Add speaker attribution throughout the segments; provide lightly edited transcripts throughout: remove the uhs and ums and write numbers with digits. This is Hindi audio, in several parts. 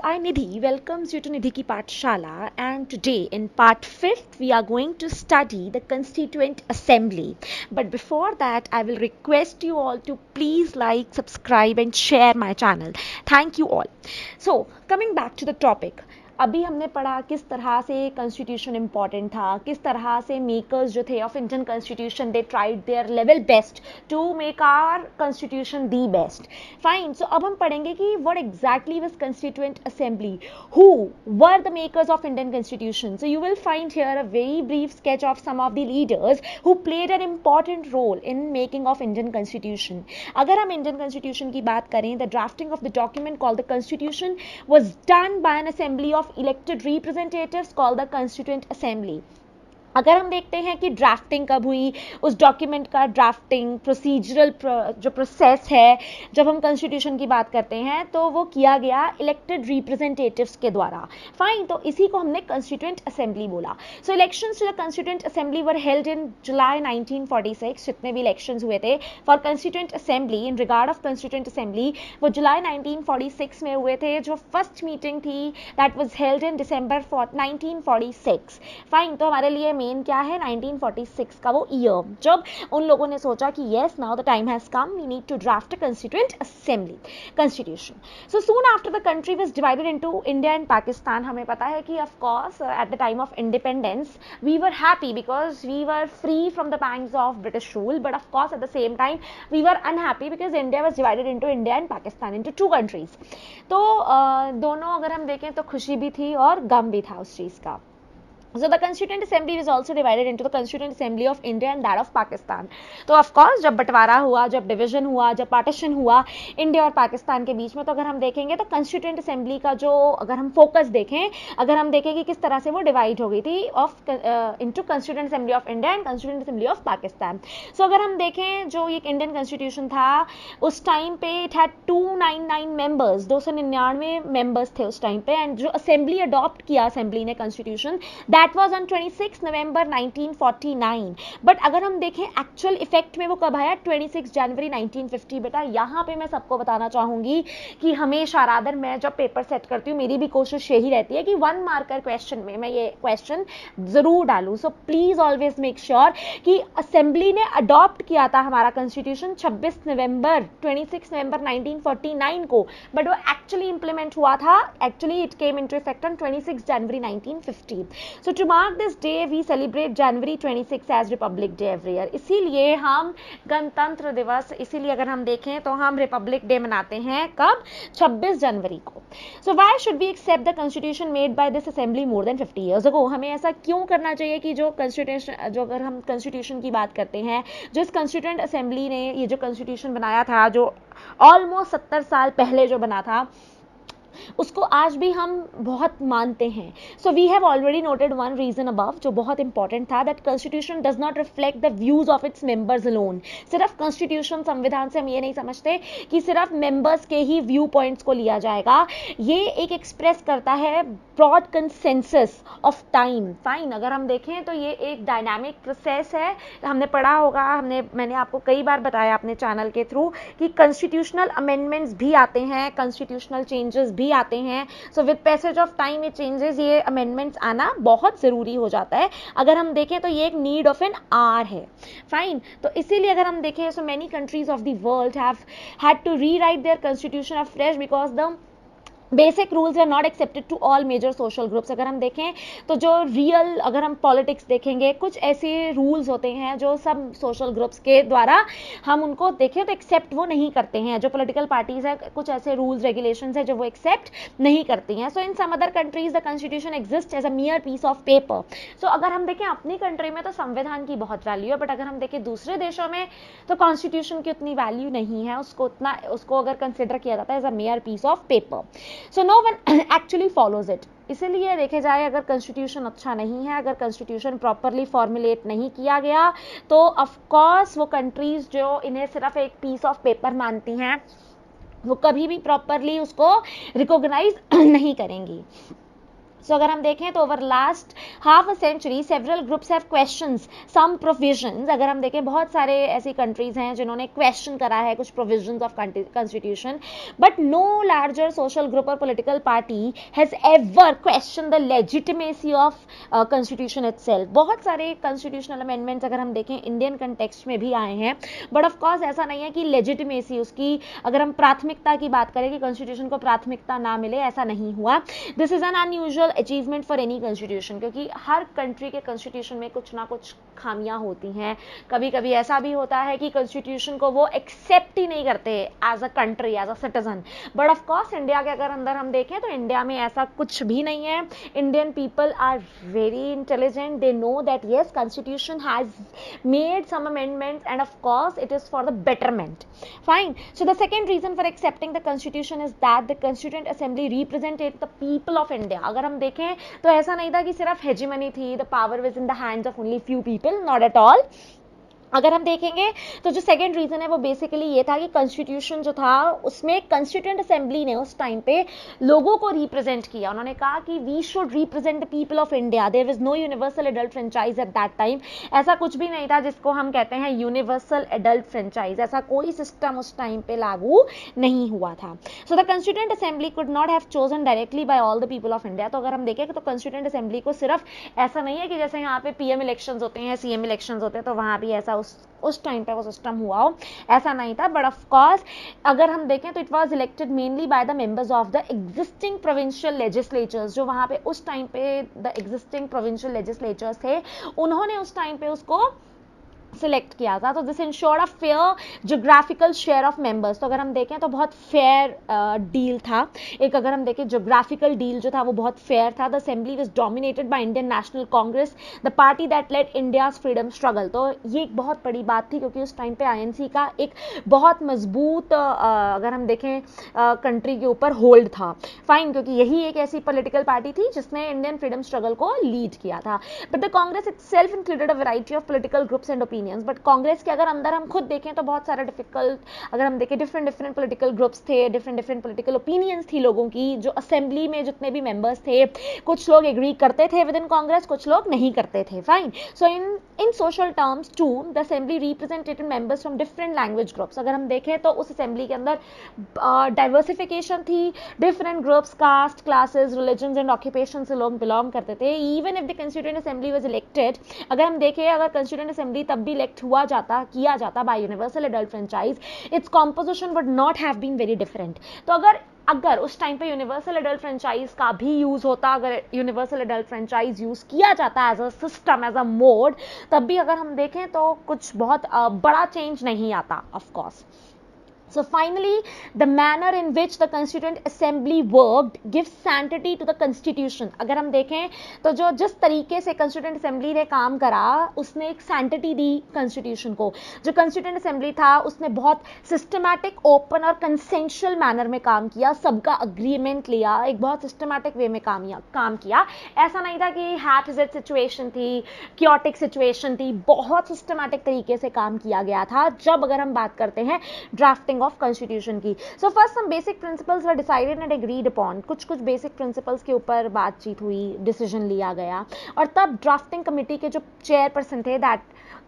Speaker 1: I Nidhi welcomes you to Nidhi Ki Pathshala, and today in part 5th we are going to study the Constituent Assembly. But before that I will request you all to please like, subscribe and share my channel. Thank you all. So coming back to the topic, अभी हमने पढ़ा किस तरह से कॉन्स्टिट्यूशन इंपॉर्टेंट था, किस तरह से मेकर्स जो थे of Indian constitution they tried their level best to make our constitution the best. Fine. So अब हम पढ़ेंगे कि what exactly was constituent assembly, who were the makers of Indian constitution. So you will find here a very brief sketch of some of the leaders who played an important role in making of Indian constitution. अगर हम इंडियन कॉन्स्टिट्यूशन की बात करें, the drafting of the document called the constitution was done by N assembly of elected representatives called the Constituent Assembly. अगर हम देखते हैं कि ड्राफ्टिंग कब हुई, उस डॉक्यूमेंट का ड्राफ्टिंग प्रोसीजरल जो प्रोसेस है, जब हम कॉन्स्टिट्यूशन की बात करते हैं तो वो किया गया इलेक्टेड रिप्रेजेंटेटिव्स के द्वारा. फाइन. तो इसी को हमने कॉन्स्टिट्यूएंट असेंबली बोला. So elections to the constituent assembly were held in July 1946. जितने भी इलेक्शंस हुए थे for constituent assembly in regard of constituent assembly वो जुलाई 1946 में हुए थे. जो फर्स्ट मीटिंग थी that was held in December 1946. Fine. तो हमारे लिए मेन क्या है, 1946 का वो ईयर जब उन लोगों ने सोचा कि yes now the time has come, we need to draft a constituent assembly constitution. So soon after the country was divided into India and Pakistan. हमें पता है कि of course at the time of independence we were happy because we were free from the pangs of British rule, but of course at the same time we were unhappy because India was divided into India and Pakistan into two countries. तो दोनों अगर हम देखें तो खुशी भी थी और गम भी था उस चीज का. So the Constituent Assembly was also divided into the Constituent Assembly of India and that of Pakistan. तो of course जब बंटवारा हुआ, जब डिवीजन हुआ, जब पार्टीशन हुआ इंडिया और पाकिस्तान के बीच में, तो अगर हम देखेंगे तो Constituent Assembly का जो अगर हम फोकस देखें, अगर हम देखें कि किस तरह से वो डिवाइड हो गई थी of into Constituent Assembly of India and Constituent Assembly of Pakistan. So अगर हम देखें जो ये इंडियन कॉन्स्टिट्यूशन था उस टाइम पे इट हैड 299 मेंबर्स, 299 मेंबर्स थे उस टाइम पे. एंड जो असेंबली अडॉप्ट किया असेंबली ने constitution That was on 26 November 1949. But अगर हम देखें एक्चुअल इफेक्ट में वो कब आया, 26 जनवरी 1950. बेटा यहाँ पे मैं सबको बताना चाहूंगी कि हमेशा रादर मैं जब पेपर सेट करती हूँ मेरी भी कोशिश यही रहती है कि 1 मार्कर क्वेश्चन में मैं ये क्वेश्चन जरूर डालूं. So please always make sure कि असेंबली ने अडॉप्ट किया था हमारा कॉन्स्टिट्यूशन 26 नवंबर 1949 को, बट वो एक्चुअली इंप्लीमेंट हुआ था, actually it came into effect on 26 January 1950. So to mark this day we celebrate January 26 as Republic Day every year. इसीलिए हम गणतंत्र दिवस, इसीलिए अगर हम देखें तो हम रिपब्लिक डे मनाते हैं कब, 26 जनवरी को. So why should we accept the constitution made by this assembly more than 50 years ago? हमें ऐसा क्यों करना चाहिए कि जो कॉन्स्टिट्यूशन, जो अगर हम कॉन्स्टिट्यूशन की बात करते हैं, जो इस कॉन्स्टिट्यूएंट असेंबली ने ये जो कॉन्स्टिट्यूशन बनाया था, जो ऑलमोस्ट 70 साल पहले जो बना था, उसको आज भी हम बहुत मानते हैं. So we have already noted one reason above जो बहुत इंपॉर्टेंट था, that constitution does not reflect the views of its members alone. सिर्फ कॉन्स्टिट्यूशन, संविधान से हम ये नहीं समझते कि सिर्फ मेंबर्स के ही व्यू पॉइंट्स को लिया जाएगा. ये एक एक्सप्रेस करता है broad consensus of time. Fine. अगर हम देखें तो ये एक डायनामिक प्रोसेस है. हमने पढ़ा होगा, मैंने आपको कई बार बताया अपने चैनल के थ्रू कि कॉन्स्टिट्यूशनल अमेंडमेंट्स भी आते हैं, कॉन्स्टिट्यूशनल चेंजेस भी आते हैं. So with passage of time ये चेंजेस, ये अमेंडमेंट्स आना बहुत जरूरी हो जाता है. अगर हम देखें तो ये एक नीड ऑफ एन आवर है. फाइन. तो इसीलिए अगर हम देखें so many countries of the world have had to rewrite their constitution afresh because the basic rules are not accepted to all major social groups. अगर हम देखें तो जो रियल, अगर हम पॉलिटिक्स देखेंगे, कुछ ऐसे रूल्स होते हैं जो सब सोशल ग्रुप्स के द्वारा हम उनको देखें तो एक्सेप्ट वो नहीं करते हैं. जो पॉलिटिकल पार्टीज है, कुछ ऐसे रूल्स रेगुलेशंस है जो वो एक्सेप्ट नहीं करती हैं. So in some other countries the constitution exist as a mere piece of paper. So अगर हम देखें अपनी कंट्री में तो संविधान की बहुत वैल्यू है, बट अगर हम देखें दूसरे देशों में तो कॉन्स्टिट्यूशन की उतनी वैल्यू नहीं है. उसको अगर कंसिडर किया जाता है as a mere piece of paper. So no one actually follows it. इसीलिए देखे जाए अगर कॉन्स्टिट्यूशन अच्छा नहीं है, अगर कॉन्स्टिट्यूशन प्रॉपरली फॉर्मुलेट नहीं किया गया, तो ऑफ कोर्स वो कंट्रीज जो इन्हें सिर्फ एक पीस ऑफ पेपर मानती हैं वो कभी भी प्रॉपरली उसको रिकॉग्नाइज नहीं करेंगी. सो अगर हम देखें तो over last half a century, several groups have questions some provisions. अगर हम देखें बहुत सारे ऐसी countries हैं जिन्होंने question करा है कुछ provisions of constitution, but no larger social group or political party has ever questioned the legitimacy of constitution itself. बहुत सारे constitutional amendments अगर हम देखें Indian context में भी आए हैं, but of course ऐसा नहीं है कि legitimacy उसकी अगर हम प्राथमिकता की बात करें कि constitution को प्राथमिकता ना मिले, ऐसा नहीं हुआ. This is an unusual achievement for any constitution, क्योंकि हर कंट्री के कॉन्स्टिट्यूशन में कुछ ना कुछ खामियां होती हैं. कभी कभी ऐसा भी होता है कि कॉन्स्टिट्यूशन को वो एक्सेप्ट ही नहीं करते as a country, as a citizen. But of course India के अगर अंदर हम देखें तो इंडिया में ऐसा कुछ भी नहीं है. Indian people are very intelligent. They know that yes constitution has made some amendments and of course it is for the betterment. Fine. So the second reason for accepting the constitution is that the Constituent Assembly represented the people of India. अगर हम देखें तो ऐसा नहीं था कि सिर्फ hegemony थी, the power was in the hands of only few people, not at all. अगर हम देखेंगे तो जो सेकंड रीजन है वो बेसिकली ये था कि कॉन्स्टिट्यूशन जो था उसमें कॉन्स्टिट्यूएंट असेंबली ने उस टाइम पे लोगों को रिप्रेजेंट किया. उन्होंने कहा कि we should represent the people of India. There was no universal adult franchise at that time. ऐसा कुछ भी नहीं था जिसको हम कहते हैं यूनिवर्सल एडल्ट फ्रेंचाइज. ऐसा कोई सिस्टम उस टाइम पे लागू नहीं हुआ था. So the constituent assembly could not have chosen directly by all the people of India. तो अगर हम देखें तो कॉन्स्टिट्यूएंट असेंबली को सिर्फ ऐसा नहीं है कि जैसे यहाँ पे पीएम इलेक्शंस होते हैं, सीएम इलेक्शंस होते हैं, तो वहां भी ऐसा उस टाइम पे वो सिस्टम हुआ हो, ऐसा नहीं था. बट ऑफ कोर्स अगर हम देखें तो it was elected mainly by the members of the existing provincial legislatures. जो वहां पे उस टाइम पे द एग्जिस्टिंग प्रोविंशियल लेजिस्लेचर्स थे, उन्होंने उस टाइम पे उसको सिलेक्ट किया था. तो this insured a fair geographical share of members. तो अगर हम देखें तो बहुत फेयर डील था. एक अगर हम देखें ज्योग्राफिकल डील जो था वो बहुत फेयर था. The assembly was dominated by Indian National Congress, the party that led India's freedom struggle. तो ये एक बहुत बड़ी बात थी क्योंकि उस टाइम पे आईएनसी का एक बहुत मजबूत अगर हम देखें कंट्री के ऊपर होल्ड था. फाइन, क्योंकि यही एक ऐसी पॉलिटिकल पार्टी थी जिसने इंडियन फ्रीडम स्ट्रगल को लीड किया था. But the Congress itself included a variety of political groups and opinions. But Congress के अगर अंदर हम खुद देखें तो बहुत सारे डिफिकल्ट अगर हम देखें डिफरेंट पॉलिटिकल ग्रुप्स थे, डिफरेंट पॉलिटिकल ओपिनियंस थी लोगों की. जो असेंबली में जितने भी मेंबर्स थे, कुछ लोग एग्री करते थे विद इन कांग्रेस, कुछ लोग नहीं करते थे. Fine. So in social terms to the assembly represented members from different language groups. अगर हम देखें तो उस असेंबली के अंदर डाइवर्सिफिकेशन थी. Different groups, caste, classes, religions and occupation से लोग बिलोंग करते थे. Even if the constituent assembly was elected, अगर हम देखें अगर कंस्टिट्यूएंट असेंबली तब भी इलेक्ट किया जाता by universal adult franchise, its composition would not have been very different. तो अगर उस टाइम पे यूनिवर्सल एडल्ट फ्रेंचाइज का भी यूज होता, अगर यूनिवर्सल एडल्ट फ्रेंचाइज यूज किया जाता as a system, as a mode, तब भी अगर हम देखें तो कुछ बहुत बड़ा चेंज नहीं आता of course. So finally, the manner in which the Constituent Assembly worked gives sanctity to the Constitution. अगर हम देखें तो जो जिस तरीके से Constituent Assembly ने काम करा, उसने एक sanctity दी Constitution को. जो Constituent Assembly था उसने बहुत systematic, open और consensual manner में काम किया, सबका agreement लिया, एक बहुत systematic way में काम किया. ऐसा नहीं था कि haphazard situation थी, chaotic situation थी, बहुत systematic तरीके से काम किया गया था. जब अगर हम बात करते हैं drafting ऑफ कॉन्स्टिट्यूशन की. So first some basic principles were decided and agreed upon. कुछ बेसिक प्रिंसिपल्स के ऊपर बातचीत हुई, डिसीजन लिया गया. और तब ड्राफ्टिंग कमेटी के जो चेयरपर्सन थे, that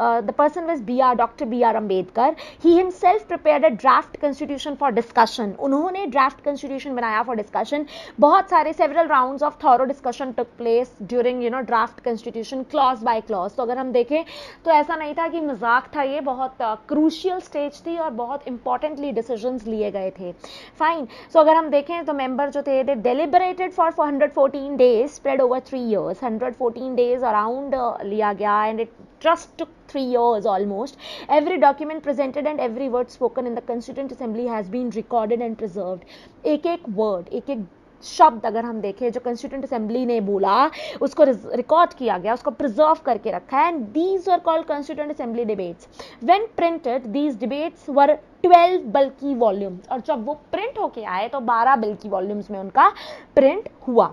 Speaker 1: the person was Dr. B.R. Ambedkar. He himself prepared a draft constitution for discussion. उन्होंने draft constitution बनाया for discussion. बहुत सारे several rounds of thorough discussion took place during draft constitution clause by clause. तो अगर हम देखें तो ऐसा नहीं था कि मजाक था, ये बहुत crucial stage थी और बहुत importantly decisions लिए गए थे. Fine. So अगर हम देखें तो member जो थे they deliberated for 114 days spread over 3 years. 114 days around लिया गया and it just took 3 years almost. Every document presented and every word spoken in the Constituent Assembly has been recorded and preserved. एक word, एक शब्द अगर हम देखें जो Constituent Assembly ने बोला उसको रिकॉर्ड किया गया, उसको प्रिजर्व करके रखा है. And these were called Constituent Assembly debates. When printed, these debates were 12 bulky volumes. और जब वो प्रिंट होके आए तो 12 bulky volumes में उनका प्रिंट हुआ.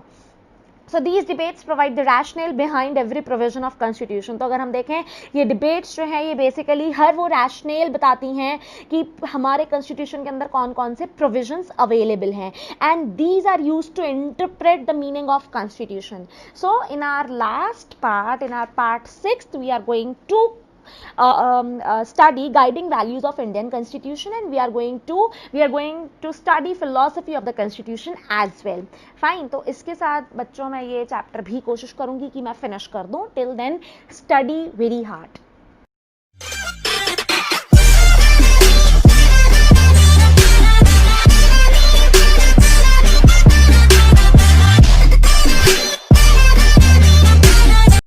Speaker 1: So these debates provide the rational behind every provision of constitution. तो अगर हम देखें ये डिबेट्स जो है ये बेसिकली हर वो रैशनल बताती हैं कि हमारे कॉन्स्टिट्यूशन के अंदर कौन कौन से प्रोविजंस अवेलेबल हैं, and these are used to interpret the meaning of constitution. So in our last part, in our part 6th, we are going to study guiding values of Indian Constitution, and we are going to study philosophy of the Constitution as well. Fine. तो इसके साथ बच्चों मैं ये चैप्टर भी कोशिश करूंगी कि मैं फिनिश कर दूं. Till then, study very hard.